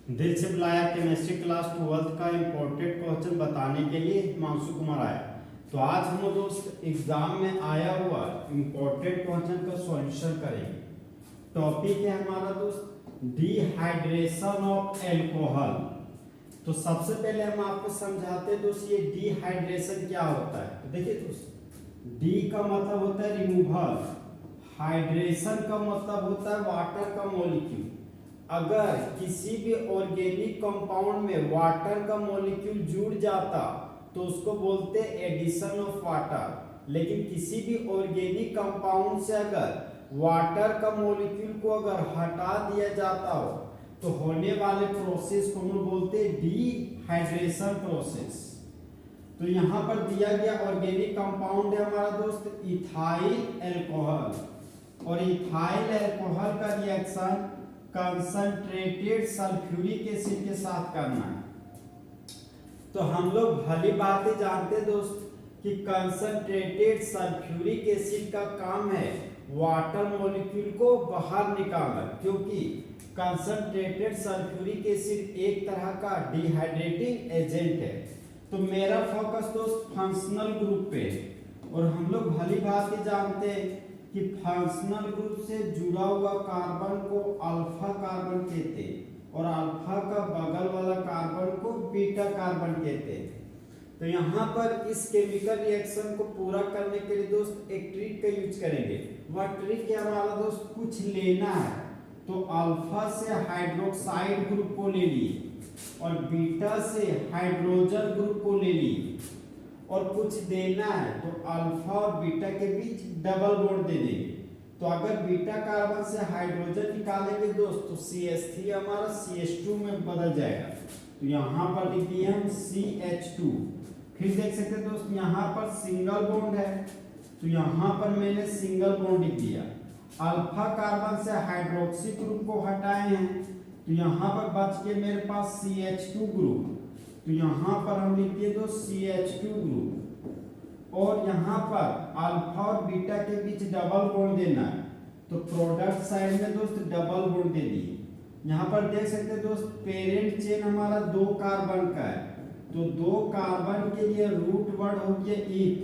दिल से बुलाया केमिस्ट्री क्लास 12th का इम्पोर्टेंट क्वेश्चन बताने के लिए हिमांशु कुमार आया। तो आज हम दोस्त एग्जाम में आया हुआ इम्पोर्टेंट क्वेश्चन का सॉल्यूशन करेंगे। टॉपिक है हमारा दोस्त डिहाइड्रेशन ऑफ एल्कोहल। तो सबसे पहले हम आपको समझाते हैं दोस्त ये डिहाइड्रेशन क्या होता है। तो देखिए दोस्त, डी का मतलब होता है रिमूवल, हाइड्रेशन का मतलब होता है वाटर का मॉलिक्यूल। अगर किसी भी ऑर्गेनिक कंपाउंड में वाटर का मॉलिक्यूल जुड़ जाता तो उसको बोलते हैं एडिशन ऑफ वाटर। लेकिन किसी भी ऑर्गेनिक कंपाउंड से अगर वाटर का मॉलिक्यूल को अगर हटा दिया जाता हो तो होने वाले प्रोसेस को हम बोलते हैं डिहाइड्रेशन प्रोसेस। तो यहाँ पर दिया गया ऑर्गेनिक कंपाउंड है हमारा दोस्त इथाइल अल्कोहल, और इथाइल अल्कोहल का रिएक्शन कंसंट्रेटेड सल्फ्यूरिक एसिड के साथ करना है। तो हम लोग भली बातें जानते हैं दोस्त कि कंसंट्रेटेड सल्फ्यूरिक एसिड का काम है वाटर मॉलिक्यूल को बाहर निकालना, क्योंकि कंसंट्रेटेड सल्फ्यूरिक एसिड एक तरह का डिहाइड्रेटिंग एजेंट है। तो मेरा फोकस दोस्त फंक्शनल ग्रुप पे, और हम लोग भली बातें जानते हैं कि फंक्शनल ग्रुप से जुड़ा हुआ कार्बन को अल्फा कार्बन कहते हैं और अल्फा का बगल वाला कार्बन को बीटा कार्बन कहते हैं। तो यहाँ पर इस केमिकल रिएक्शन को पूरा करने के लिए दोस्त एक ट्रिक का यूज करेंगे। वह ट्रिक है हमारा दोस्त, कुछ लेना है तो अल्फा से हाइड्रोक्साइड ग्रुप को ले लिए और बीटा से हाइड्रोजन ग्रुप को ले लिए, और कुछ देना है तो अल्फा और बीटा के बीच डबल बॉन्ड दे देंगे। तो अगर बीटा कार्बन से हाइड्रोजन निकालेंगे दोस्त तो CH3 हमारा CH2 में बदल जाएगा। तो यहाँ पर लिख दिए हम CH2। फिर देख सकते हैं दोस्त यहाँ पर सिंगल बॉन्ड है, तो यहाँ पर मैंने सिंगल बॉन्ड लिख दिया। अल्फा कार्बन से हाइड्रोक्सी ग्रुप को हटाए हैं तो यहाँ पर बच के मेरे पास CH2 ग्रुप। तो यहाँ पर हम लिख दिए तो CH2 ग्रुप, और यहाँ पर अल्फा और बीटा के बीच डबल बॉन्ड देना है तो प्रोडक्ट साइड में दोस्त डबल बॉन्ड दे दिए। यहाँ पर देख सकते हैं दोस्त पेरेंट चेन हमारा 2 कार्बन का है, तो 2 कार्बन के लिए रूट वर्ड हो गया ईथ,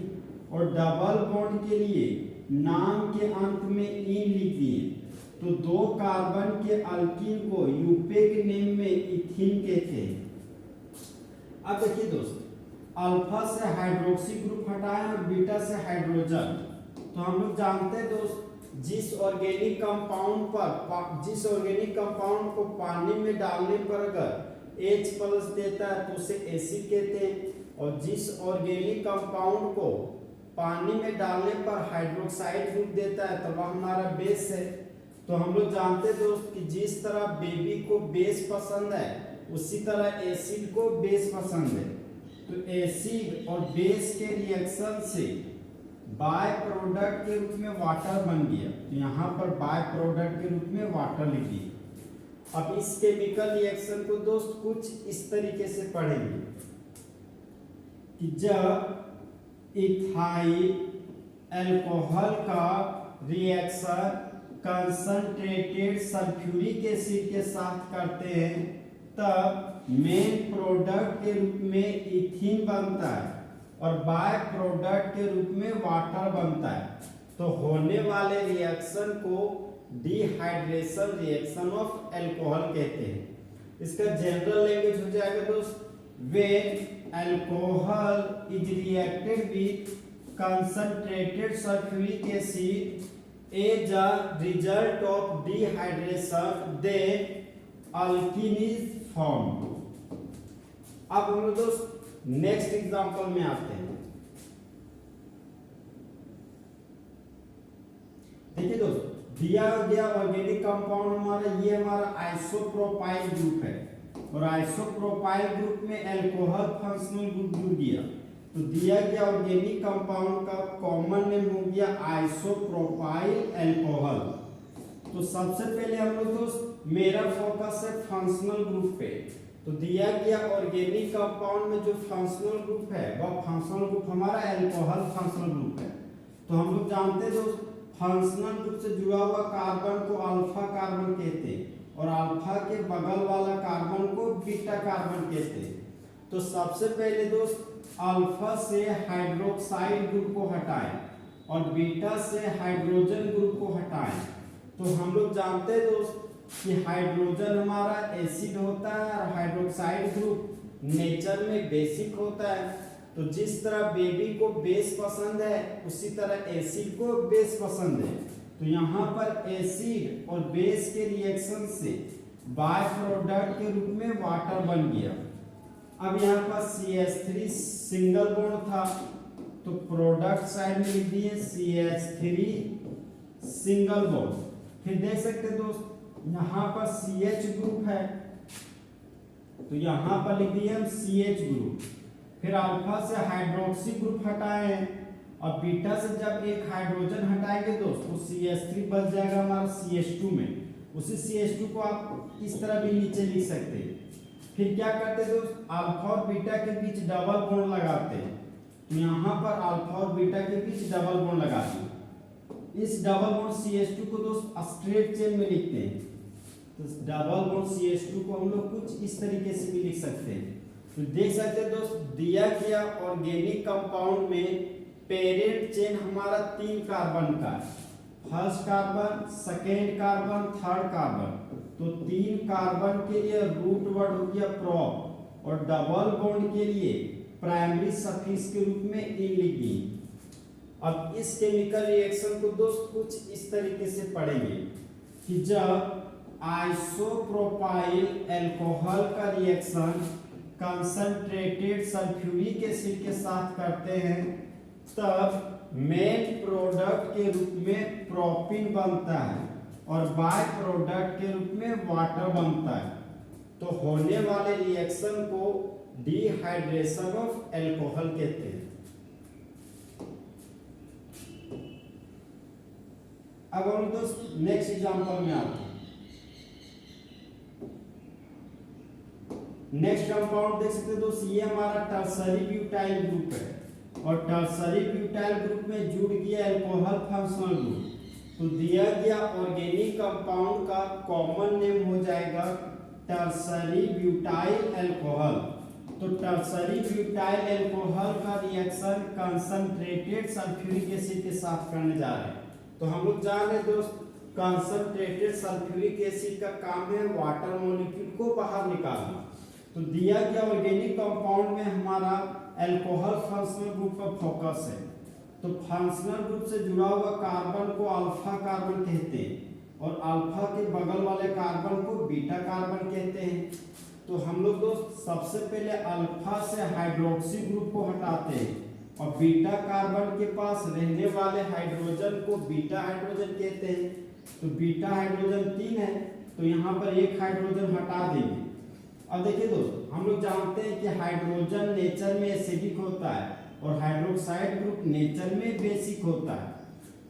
और डबल बॉन्ड के लिए नाम के अंत में इन लिख दिए। तो 2 कार्बन के अल्कीन को यूपे के नेम में इथीन कहते हैं। अब देखिए दोस्त, अल्फा से हाइड्रोक्सी ग्रुप हटाएं और बीटा से हाइड्रोजन। तो हम लोग जानते हैं दोस्त जिस ऑर्गेनिक कंपाउंड को पानी में डालने पर अगर H+ देता है तो उसे एसिड कहते हैं, और जिस ऑर्गेनिक कंपाउंड को पानी में डालने पर हाइड्रोक्साइड ग्रुप देता है तो वह हमारा बेस है। तो हम लोग जानते हैं दोस्त कि जिस तरह बेबी को बेस पसंद है उसी तरह एसिड को बेस पसंद है। तो एसिड और बेस के रिएक्शन से बाय प्रोडक्ट के रूप में वाटर बन गया, तो यहाँ पर बाय प्रोडक्ट के रूप में वाटर लिख दिया। अब इस केमिकल रिएक्शन को दोस्त कुछ इस तरीके से पढ़ेंगे कि जब इथाइल अल्कोहल का रिएक्शन कंसंट्रेटेड सल्फ्यूरिक एसिड के साथ करते हैं तब मेन प्रोडक्ट के रूप में इथीन बनता है और बाय प्रोडक्ट के रूप में वाटर बनता है। तो होने वाले रिएक्शन को डिहाइड्रेशन रिएक्शन ऑफ अल्कोहल कहते हैं। इसका जनरल लैंग्वेज हो जाएगा दोस्त, when alcohol is reacted with concentrated sulphuric acid as a result of dehydration then alkene is form. अब हम लोग दोस्त नेक्स्ट एग्जांपल में आते हैं। देखिए दोस्त, दिया गया ऑर्गेनिक कंपाउंड हमारा ये हमारा आइसोप्रोपाइल ग्रुप है, और आइसोप्रोपाइल ग्रुप में अल्कोहल फंक्शनल ग्रुप जुड़ गया। तो दिया गया ऑर्गेनिक कंपाउंड का कॉमन नेम हो गया आइसोप्रोपाइल अल्कोहल। तो सबसे पहले हम लोग दोस्त मेरा फोकस है फंक्शनल ग्रुप पे। तो दिया गया ऑर्गेनिक कंपाउंड में जो फंक्शनल ग्रुप है वह फंक्शनल ग्रुप हमारा अल्कोहल फंक्शनल ग्रुप है। तो हम लोग जानते हैं दोस्त फंक्शनल ग्रुप से जुड़ा हुआ कार्बन को अल्फा कार्बन कहते हैं, और अल्फा के बगल वाला कार्बन को बीटा कार्बन कहते हैं। तो सबसे पहले दोस्त अल्फा से हाइड्रोक्साइड ग्रुप को हटाएं और बीटा से हाइड्रोजन ग्रुप को हटाएं। तो हम लोग जानते हैं दोस्त कि हाइड्रोजन हमारा एसिड होता है और हाइड्रोक्साइड ग्रुप नेचर में बेसिक होता है। तो जिस तरह बेबी को बेस पसंद है उसी तरह एसिड को बेस पसंद है। तो यहाँ पर एसिड और बेस के रिएक्शन से बाय प्रोडक्ट के रूप में वाटर बन गया। अब यहाँ पर CH3 सिंगल बॉन्ड था तो प्रोडक्ट साइड में लिख दिए CH3 सिंगल बॉन्ड। फिर देख सकते हैं दोस्त यहाँ पर CH ग्रुप है तो यहाँ पर लिख दिए हम CH ग्रुप। फिर अल्फा से हाइड्रोक्सी ग्रुप हटाए और बीटा से जब एक हाइड्रोजन हटाएंगे दोस्त तो CH3 बच जाएगा हमारा CH2 में। उसी CH2 को आप इस तरह भी नीचे लिख सकते हैं। फिर क्या करते हैं दोस्त अल्फा और बीटा के बीच डबल बॉन्ड लगाते हैं। तो यहाँ पर अल्फा और बीटा के बीच डबल बॉन्ड लगा दिए। इस डबल बॉन्ड CH2 को दोस्त स्ट्रेट चेन में लिखते हैं। तो डबल बॉन्ड CH2 को हम लोग कुछ इस तरीके से भी लिख सकते हैं। तो देख सकते हैं दोस्त दिया गया ऑर्गेनिक कंपाउंड में पेरेंट चेन हमारा 3 कार्बन का है, first carbon, second carbon, third carbon. तो 3 कार्बन के लिए रूट वर्ड हो गया प्रोप और डबल बॉन्ड के लिए प्राइमरी सफिक्स के रूप में इन लिख दी। अब इस केमिकल रिएक्शन को दोस्त कुछ इस तरीके से पढ़ेंगे कि जब आइसोप्रोपाइल अल्कोहल का रिएक्शन कंसंट्रेटेड सल्फ्यूरिक एसिड के साथ करते हैं तब मेन प्रोडक्ट के रूप में प्रोपिन बनता है और बाय प्रोडक्ट के रूप में वाटर बनता है। तो होने वाले रिएक्शन को डिहाइड्रेशन ऑफ अल्कोहल कहते हैं। अब हम दोस्त नेक्स्ट एग्जांपल में आते हैं। नेक्स्ट कंपाउंड देख सकते हैं दोस्त ये हमारा टर्सरी ब्यूटाइल ग्रुप है और टर्सरी ब्यूटाइल ग्रुप में जुड़ गया अल्कोहल फंक्शनल ग्रुप। तो दिया गया ऑर्गेनिक कंपाउंड का कॉमन नेम हो जाएगा टर्सरी ब्यूटाइल अल्कोहल। तो टर्सरी ब्यूटाइल अल्कोहल का रिएक्शन कंसंट्रेटेड सल्फ्यूरिक एसिड के साथ करने जा रहे हैं। तो हम लोग जान रहे दोस्त कंसंट्रेटेड सल्फ्यूरिक एसिड का काम है वाटर मॉलिक्यूल को बाहर निकालना। तो दिया गया ऑर्गेनिक कंपाउंड में हमारा अल्कोहल फंक्शनल ग्रुप का फोकस है। तो फंक्शनल ग्रुप से जुड़ा हुआ कार्बन को अल्फा कार्बन कहते हैं और अल्फा के बगल वाले कार्बन को बीटा कार्बन कहते हैं। तो हम लोग दोस्त सबसे पहले अल्फा से हाइड्रोक्सी ग्रुप को हटाते हैं और बीटा कार्बन के पास रहने वाले हाइड्रोजन को बीटा हाइड्रोजन कहते हैं। तो बीटा हाइड्रोजन 3 है तो यहाँ पर एक हाइड्रोजन हटा देंगे। अब देखिए दोस्त हम लोग जानते हैं कि हाइड्रोजन नेचर में एसिडिक होता है और हाइड्रोक्साइड ग्रुप नेचर में बेसिक होता है।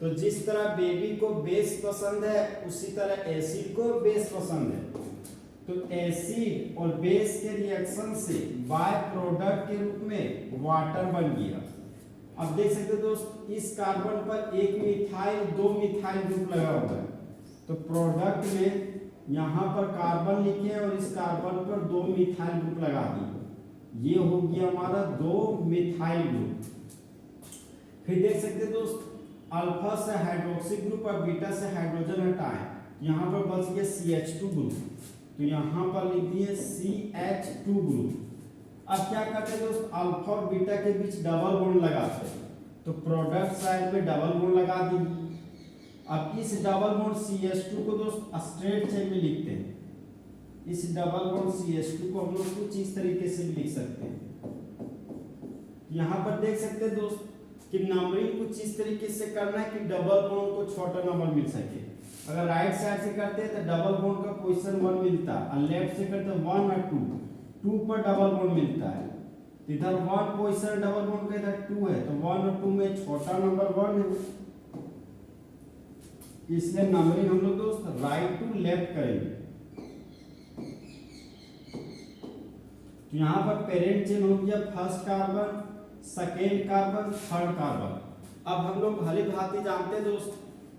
तो जिस तरह बेबी को बेस पसंद है उसी तरह एसिड को बेस पसंद है। तो एसिड और बेस के रिएक्शन से बाय प्रोडक्ट के रूप में वाटर बन गया। अब देख सकते हो दोस्त इस कार्बन पर एक मिथाइल 2 मिथाइल ग्रुप लगा हुआ है। तो प्रोडक्ट में यहाँ पर कार्बन लिखे और इस कार्बन पर 2 मिथाइल ग्रुप लगा दिए। ये हो गया हमारा 2 मिथाइल ग्रुप। फिर देख सकते दोस्त अल्फा से हाइड्रोक्सी ग्रुप और बीटा से हाइड्रोजन हटाएं, यहाँ पर बच गया CH2 ग्रुप। तो यहाँ पर लिख दिए CH2 ग्रुप। अब क्या करते हैं दोस्त अल्फा और बीटा के बीच डबल बॉन्ड लगाते हैं। तो प्रोडक्ट साइड पे डबल बॉन्ड लगा दी। अब इस डबल बॉन्ड CH2 को दोस्त स्ट्रेट चेन में लिखते हैं। इस डबल बॉन्ड CH2 को हम लोग कुछ इस तरीके से भी लिख सकते हैं। यहाँ पर देख सकते हैं दोस्त कि नंबरिंग कुछ इस तरीके से करना है कि डबल बॉन्ड को छोटा नंबर मिल सके। अगर राइट साइड से करते हैं तो डबल बॉन्ड का पोजीशन 1 मिलता है और लेफ्ट से करते हैं 1 और 2 पर डबल बॉन्ड मिलता है। इधर 1 पोजीशन डबल बॉन्ड का इधर 2 है तो 1 और 2 में छोटा नंबर 1 है, इसलिए नंबरिंग हम लोग दोस्त राइट टू लेफ्ट करेंगे। तो यहाँ पर पेरेंट चेन हो गया first carbon, second carbon, third carbon. अब हम लोग भली भांति जानते हैं दोस्त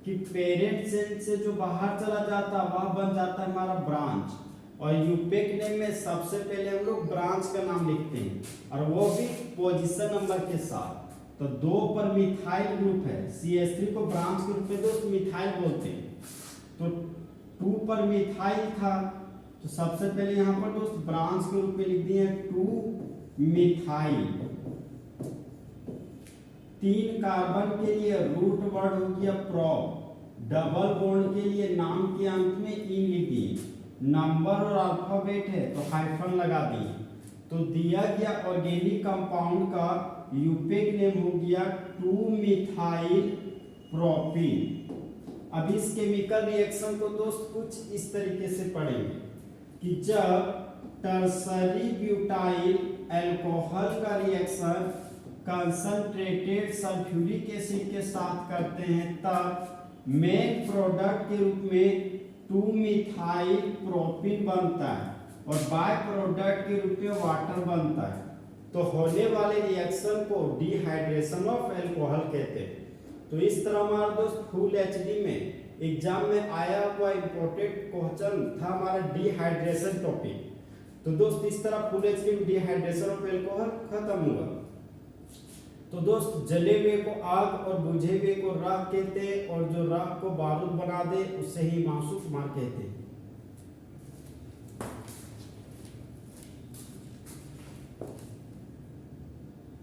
कि पेरेंट सेल से जो बाहर चला जाता है वह बन जाता है हमारा ब्रांच, और यूपेक नेम में सबसे पहले हम लोग ब्रांच का नाम लिखते हैं और वो भी पोजीशन नंबर के साथ। तो 2 पर मिथाइल ग्रुप है, CH3 को ब्रांच के रूप में दोस्त मिथाइल बोलते हैं। तो 2 पर मिथाइल था, तो सबसे पहले यहाँ पर दोस्त ब्रांच के रूप में लिख दिए 2 मिथाइल। 3 कार्बन के लिए रूट वर्ड हो गया प्रोप, डबल बॉन्ड के लिए नाम के अंत में इन लिख दिए, नंबर और अल्फाबेट है तो हाइफन लगा दिए। तो दिया गया ऑर्गेनिक कंपाउंड का यूपेक नेम हो गया 2 मिथाइल प्रोपीन। अब इस केमिकल रिएक्शन को दोस्त कुछ इस तरीके से पढ़ेंगे कि जब टर्सरी ब्यूटाइल अल्कोहल का रिएक्शन कंसंट्रेटेड सल्फ्यूरिक एसिड के साथ करते हैं तब मेन प्रोडक्ट के रूप में 2 मिथाइल प्रोपीन बनता है और बाय प्रोडक्ट के रूप में वाटर बनता है। तो होने वाले रिएक्शन को डिहाइड्रेशन ऑफ अल्कोहल कहते हैं। तो इस तरह हमारा दोस्त फुल एचडी में एग्जाम में आया हुआ इंपॉर्टेंट क्वेश्चन था हमारा डिहाइड्रेशन टॉपिक। तो दोस्त इस तरह फुल एचडी में डिहाइड्रेशन ऑफ अल्कोहल खत्म हुआ। तो दोस्त जले हुए को आग और बुझे हुए को राख कहते हैं, और जो राख को बारूद बना दे उसे ही हिमांशु कुमार कहते हैं।